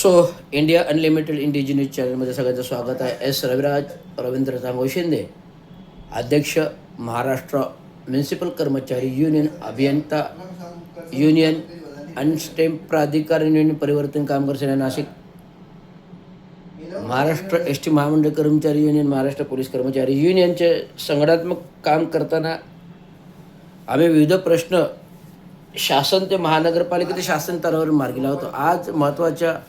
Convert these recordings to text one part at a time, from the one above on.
So India unlimited इंडिजी news चॅनलमध्ये सगळ्यांचं स्वागत आहे. एस रविराज रवींद्र तांबो शिंदे, अध्यक्ष महाराष्ट्र म्युनिसिपल कर्मचारी युनियन, अभियंता युनियन आणि स्टेम प्राधिकरण युनियन, परिवर्तन कामगार सेना नाशिक, महाराष्ट्र एस टी महामंडळ कर्मचारी युनियन, महाराष्ट्र पोलीस कर्मचारी युनियनचे संघटनात्मक काम करताना आम्ही विविध प्रश्न शासन ते महानगरपालिका ते शासन स्तरावर मार्गी लावतो. आज महत्त्वाच्या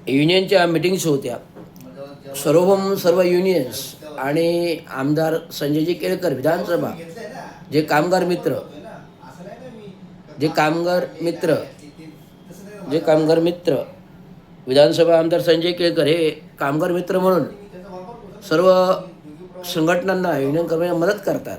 युनियनच्या मीटिंग्स होत्या. सर्व युनियन्स आणि आमदार संजयजी केळकर, विधानसभा, जे कामगार मित्र विधानसभा आमदार संजय केळकर हे कामगार मित्र म्हणून सर्व संघटनांना, युनियन कर्मचाऱ्यांना मदत करतात.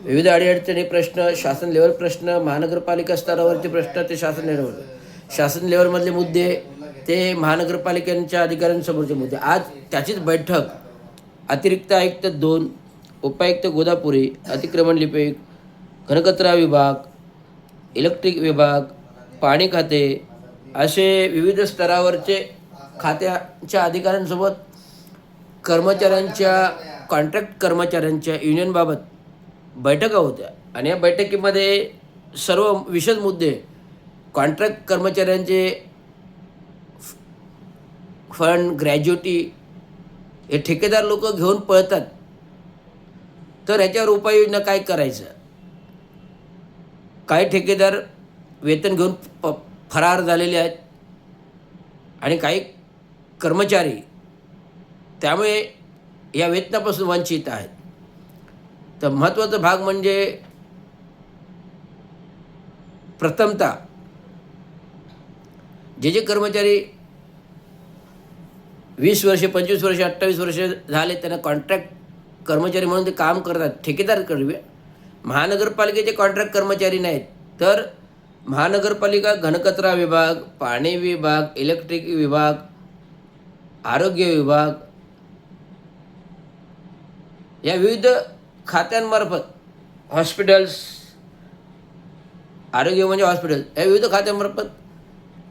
विविध अडीअडचणी प्रश्न, शासन लेवल प्रश्न, महानगरपालिका स्तरावरचे प्रश्न ते शासन लेवलमधले मुद्दे ते महानगरपालिकांच्या अधिकाऱ्यांसमोरचे मुद्दे. आज त्याचीच बैठक अतिरिक्त आयुक्त 2, उपायुक्त गोदापुरी, अतिक्रमण लिपिक, घनकचरा विभाग, इलेक्ट्रिक विभाग, पाणी खाते असे विविध स्तरावरचे खात्याच्या अधिकाऱ्यांसोबत कर्मचाऱ्यांच्या, कॉन्ट्रॅक्ट कर्मचाऱ्यांच्या युनियनबाबत बैठका होत्या. आणि या बैठकीमध्ये सर्व विशद मुद्दे, कॉन्ट्रॅक्ट कर्मचाऱ्यांचे फंड, ग्रॅज्युटी हे ठेकेदार लोक घेऊन पळतात, तर ह्याच्यावर उपाययोजना काय करायचं. काही ठेकेदार वेतन घेऊन फरार झालेले आहेत आणि काही कर्मचारी त्यामुळे या वेतनापासून वंचित आहेत. तर महत्त्वाचा भाग म्हणजे प्रथमतः जे कर्मचारी 20 वर्षे, 25 वर्षे, 28 वर्षे झाले त्यांना कॉन्ट्रॅक्ट कर्मचारी म्हणून ते काम करतात, ठेकेदार कर्वे, महानगरपालिकेचे कॉन्ट्रॅक्ट कर्मचारी नाहीत, तर महानगरपालिका घनकचरा विभाग, पाणी विभाग, इलेक्ट्रिक विभाग, आरोग्य विभाग या विविध खात्यांमार्फत, हॉस्पिटल्स, आरोग्य म्हणजे हॉस्पिटल, या विविध खात्यांमार्फत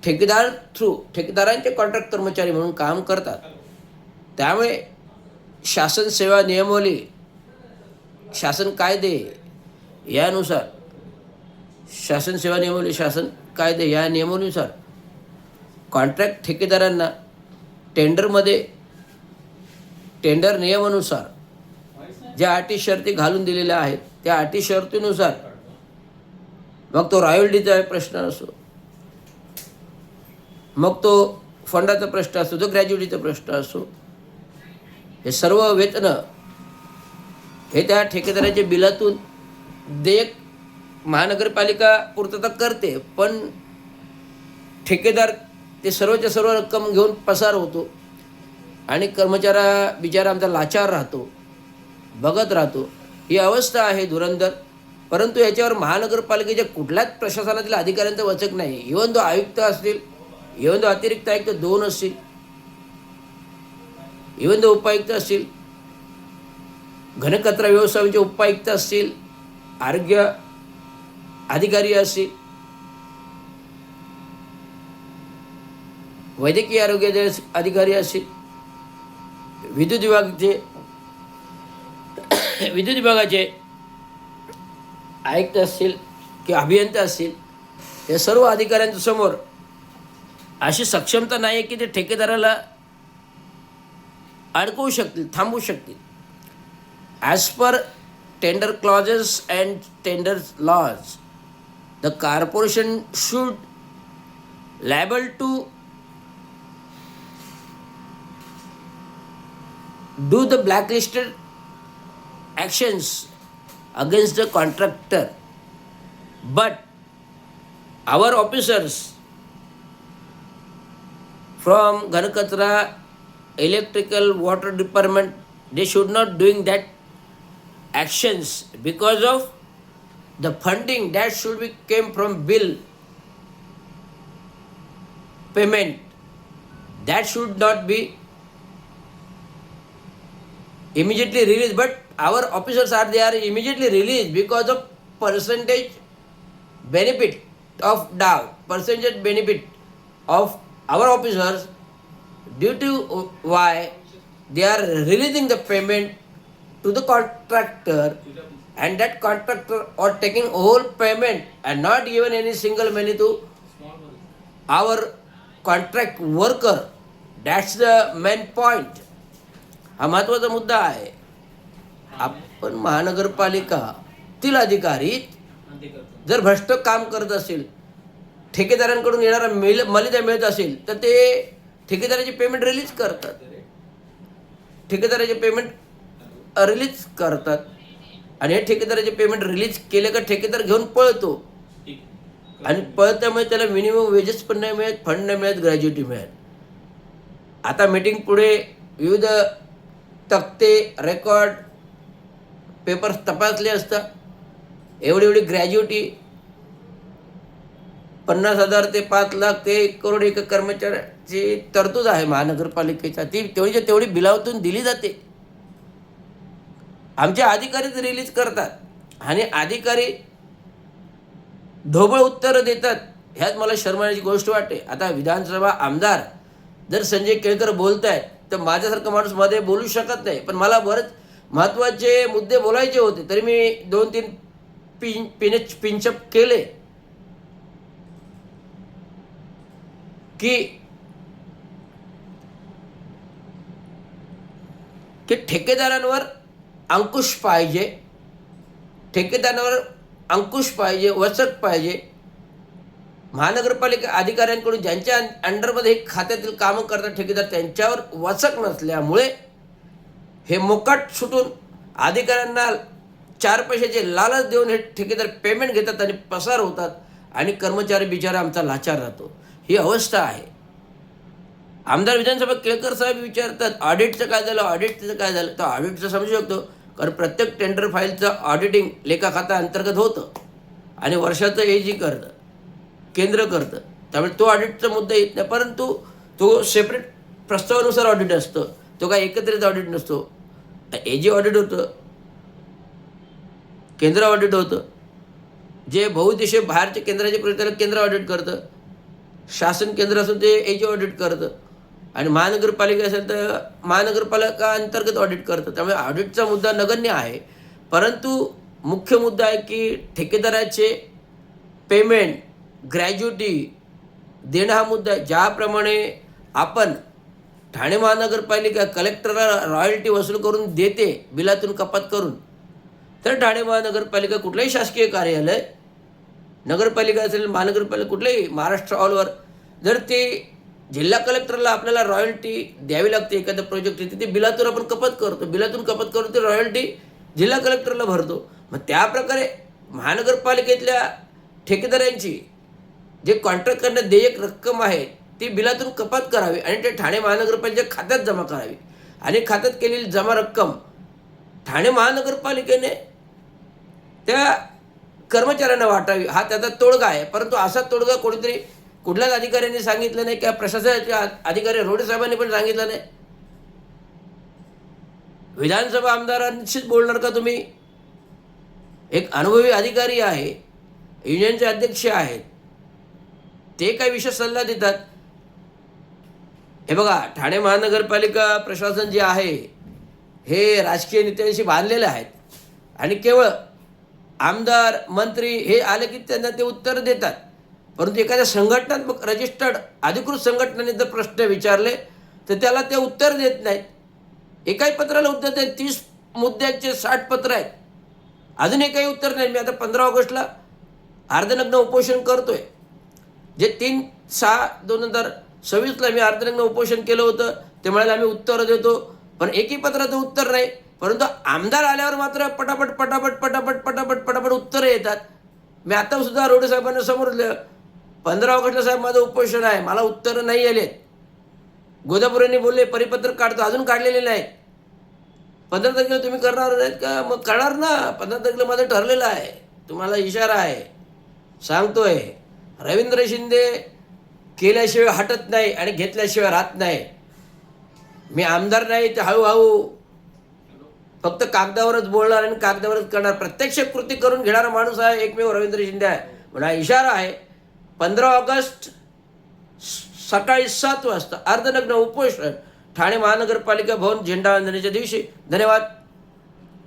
ठेकेदारांचे कॉन्ट्रॅक्ट कर्मचारी म्हणून काम करतात. त्यामुळे शासन सेवा नियमावली, शासन कायदे यानुसार, शासन सेवा नियमावली, शासन कायदे या नियमावलीनुसार कॉन्ट्रॅक्ट ठेकेदारांना टेंडर नियमानुसार ज्या अटी शर्ती घालून दिलेल्या आहेत त्या अटी शर्तीनुसार, मग तो रॉयल्टीचा प्रश्न असो, मग तो फंडाचा प्रश्न असो, तो ग्रॅज्युटीचा प्रश्न असो, हे सर्व वेतनं हे त्या ठेकेदाराच्या बिलातून देयक महानगरपालिका पूर्तता करते, पण ठेकेदार ते सर्वच्या सर्व रक्कम घेऊन पसार होतो आणि कर्मचाऱ्या बिचारा आमचा लाचार राहतो, बघत राहतो. ही अवस्था आहे धुरंधर. परंतु याच्यावर महानगरपालिकेच्या कुठल्याच प्रशासनातील अधिकाऱ्यांचा वचक नाही. इव्हन तो आयुक्त असतील, इव्हन तो अतिरिक्त आयुक्त 2 असतील, इव्हन तो उपायुक्त असतील, घनकचरा व्यवस्थापनाचे उपायुक्त असतील, आरोग्य अधिकारी असतील, वैद्यकीय आरोग्य अधिकारी असतील, विद्युत विभागाचे आयुक्त असतील किंवा अभियंता असतील, या सर्व अधिकाऱ्यांच्या समोर अशी सक्षमता नाही आहे की ते ठेकेदाराला अडकवू शकतील, थांबवू शकतील. As per tender clauses and tender laws, the corporation should liable to do the blacklisted actions against the contractor, but our officers from Ghanakachra, electrical, water department, they should not doing that actions because of the funding that should be came from bill payment, that should not be immediately released, but our officers they are immediately released because of percentage benefit of DAO, percentage benefit of our officers, due to why they are releasing the payment to the contractor, and that contractor are taking whole payment and not even any single money to our contract worker. That's the main point. हा महत्वाचा मुद्दा आहे. आपण महानगरपालिकातील अधिकारी जर भ्रष्ट काम करत असेल, ठेकेदारांकडून येणारा मलिदा मिळत असेल, तर ते ठेकेदाराची पेमेंट रिलीज करतात. ठेकेदाराचे पेमेंट रिलीज करतात आणि हे ठेकेदाराचे पेमेंट रिलीज केले का ठेकेदार घेऊन पळतो आणि पळत्यामुळे त्याला मिनिमम वेजेस पण नाही मिळत, फंड नाही मिळत, ग्रॅज्युटी मिळत. आता मीटिंग पुढे विविध तक्ते, रेकॉर्ड, पेपर्स तपासले असता एवढी ग्रॅज्युटी 50,000 ते 5 लाख ते 1 करोड एका कर्मचाऱ्याची तरतूद आहे महानगरपालिकेच्या. ती तेवढी बिलावतून दिली जाते. आमचे अधिकारीच रिलीज करतात आणि अधिकारी ढोबळ उत्तरं देतात. ह्यात मला शर्माची गोष्ट वाटते. आता विधानसभा आमदार जर संजय केळकर बोलत आहेत तर माझ्यासारखा माणूस मध्ये बोलू शकत नाही. पण मला बरेच महत्त्वाचे मुद्दे बोलायचे होते तरी मी 2-3 पिंचअप केले की ठेकेदारांवर अंकुश पाहिजे, ठेकेदारांवर अंकुश पाहिजे, वचक पाहिजे. महानगरपालिका अधिकाऱ्यांकडून ज्यांच्या अंडरमध्ये खात्यातील कामं करतात ठेकेदार, त्यांच्यावर वचक नसल्यामुळे हे मोकाट सुटून अधिकाऱ्यांना 4 पैशाचे लालच देऊन हे ठेकेदार पेमेंट घेतात आणि पसार होतात आणि कर्मचारी बिचारा आमचा लाचार राहतो. ही अवस्था आहे. आमदार विधानसभा केळकर साहेब विचारतात ऑडिटचं काय झालं, ऑडिटचं काय झालं. तर ऑडिटचं समजू शकतो कारण प्रत्येक टेंडर फाईलचं ऑडिटिंग लेखा खाता अंतर्गत होतं आणि वर्षाचं एजी करतं, केंद्र करतं, त्यामुळे तो ऑडिटचा मुद्दा येत नाही. परंतु तो सेपरेट प्रस्तावानुसार ऑडिट असतं, तो काय एकत्रित ऑडिट नसतो. एजी ऑडिट होतं, केंद्र ऑडिट होतं. जे बहुउद्देशीय बाहेरचे केंद्राचे प्रत्येक केंद्र ऑडिट करतं, शासन केंद्र असेल ते एजी ऑडिट करतं आणि महानगरपालिका असेल तर महानगरपालिका अंतर्गत ऑडिट करतं. त्यामुळे ऑडिटचा मुद्दा नगण्य आहे. परंतु मुख्य मुद्दा आहे की ठेकेदाराचे पेमेंट, ग्रॅज्युटी देणं हा मुद्दा आहे. ज्याप्रमाणे आपण ठाणे महानगरपालिका कलेक्टरला रॉयल्टी वसूल करून देते बिलातून कपात करून, तर ठाणे महानगरपालिका कुठलंही शासकीय कार्यालय, नगरपालिका असेल, महानगरपालिका कुठलंही महाराष्ट्र ऑलवर, जर ते जिल्हा कलेक्टरला आपल्याला रॉयल्टी द्यावी लागते एखाद्या प्रोजेक्टची, ते बिलातून आपण कपात करतो. बिलातून कपात करून ते रॉयल्टी जिल्हा कलेक्टरला भरतो. मग त्याप्रकारे महानगरपालिकेतल्या ठेकेदारांची जे कॉन्ट्रॅक्ट करण्यात देयक रक्कम आहे ती बिलातून कपात करावी आणि ते ठाणे महानगरपालिकेच्या खात्यात जमा करावी आणि खात्यात केलेली जमा रक्कम ठाणे महानगरपालिकेने त्या कर्मचाऱ्यांना वाटावी, हा त्याचा तोडगा आहे. परंतु असा तोडगा कोणीतरी कुठल्याच अधिकाऱ्यांनी सांगितलं नाही किंवा प्रशासनाचे अधिकारी रोडे साहेबांनी पण सांगितलं नाही. विधानसभा आमदारांशीच बोलणार का तुम्ही? एक अनुभवी अधिकारी आहे, युनियनचे अध्यक्ष आहेत, ते काय विशेष सल्ला देतात? हे बघा, ठाणे महानगरपालिका प्रशासन जे आहे हे राजकीय नेत्यांशी बांधलेलं आहेत आणि केवळ आमदार, मंत्री हे आले की त्यांना ते उत्तर देतात. परंतु एखाद्या संघटनात्मक रजिस्टर्ड अधिकृत संघटनेने जर प्रश्न विचारले तर त्याला ते उत्तर देत नाहीत. एकाही पत्राला उत्तर देत. 30 मुद्द्यांचे 60 पत्र आहेत, अजून एकही उत्तर नाही. मी आता 15 ऑगस्टला अर्धनग्न उपोषण करतोय. जे 3/6/2026ला मी अर्धनग्न उपोषण केलं होतं ते म्हणाले आम्ही उत्तर देतो, पण एकही पत्राचं उत्तर नाही. परंतु आमदार आल्यावर मात्र पटापट पटापट पटापट पटापट पटापट उत्तरं येतात. मी आता सुद्धा रोडे साहेबांना समोर 15 ऑगस्टला साहेब माझं उपोषण आहे, मला उत्तरं नाही आलेत. गोदापुरेंनी बोलले परिपत्रक काढतो, अजून काढलेले नाही. 15 तारखेला तुम्ही करणार नाहीत का? मग करणार ना. 15 तारखेला माझं ठरलेलं आहे. तुम्हाला इशारा आहे, सांगतोय. रवींद्र शिंदे केल्याशिवाय हटत नाही आणि घेतल्याशिवाय राहत नाही. मी आमदार नाही ते हळूहळू फक्त कागदावरच बोलणार आणि कागदावरच करणार. प्रत्यक्ष कृती करून घेणारा माणूस आहे एकमेव रवींद्र शिंदे आहे. म्हणा इशारा आहे. 15 ऑगस्ट सकाळी 7 वाजता अर्धनग्न उपोषण ठाणे महानगरपालिका भवन झेंडावंदनेच्या दिवशी. धन्यवाद.